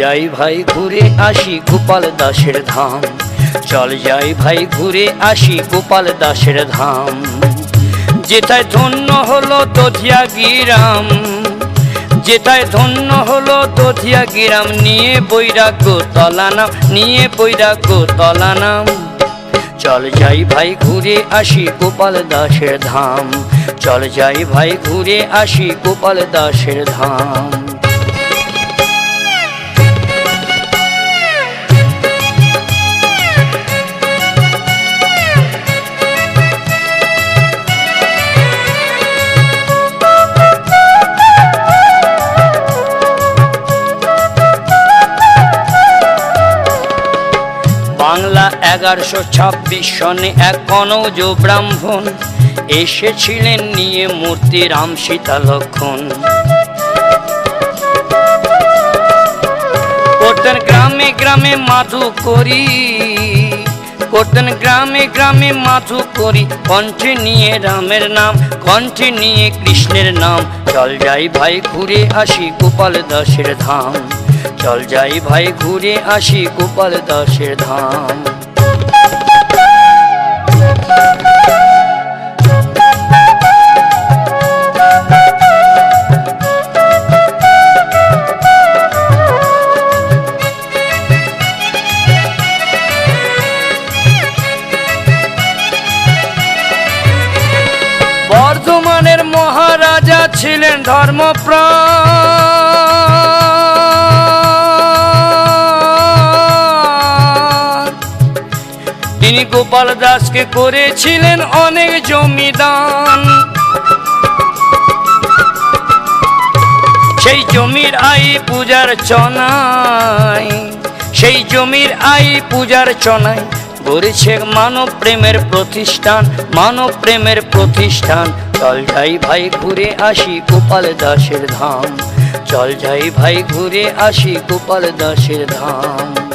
যাই ভাই ঘুরে আসি গোপাল দাসের ধাম, চল যাই ভাই ঘুরে আসি গোপাল দাসের ধাম। যেথায় ধন্য হলো দধিয়া গিরাম, যেথায় ধন্য হলো দধিয়া গিরাম, নিয়ে বৈরাগ্য তলা নাম, নিয়ে বৈরাগ্য তলা নাম। চল যাই ভাই ঘুরে আসি গোপাল দাসের ধাম, চল যাই ভাই ঘুরে আসি গোপাল দাসের ধাম। বাংলা 1126 সনে এক কনৌজ ব্রাহ্মণ এসেছিলেন নিয়ে মূর্তি রাম সীতা লক্ষণ। করতেন গ্রামে গ্রামে মাধু করি, করতেন গ্রামে গ্রামে মাধু করি, কণ্ঠে নিয়ে রামের নাম, কণ্ঠে নিয়ে কৃষ্ণের নাম। চল যাই ভাই ঘুরে আসি গোপাল দাসের ধাম, চল যাই ভাই ঘুরে আসি গোপাল দাসের ধাম। বর্ধমানের মহারাজা ছিলেন ধর্মপ্রাণ, তিনি গোপাল দাসকে করেছিলেন অনেক জমিদান। সেই জমির আই পূজার চনায়, সেই জমির আই পূজার চনায় গড়েছে মানব প্রেমের প্রতিষ্ঠান, মানব প্রেমের প্রতিষ্ঠান। চল যাই ভাই ঘুরে আসি গোপাল দাসের ধাম, চল যাই ভাই ঘুরে আসি গোপাল দাসের ধাম।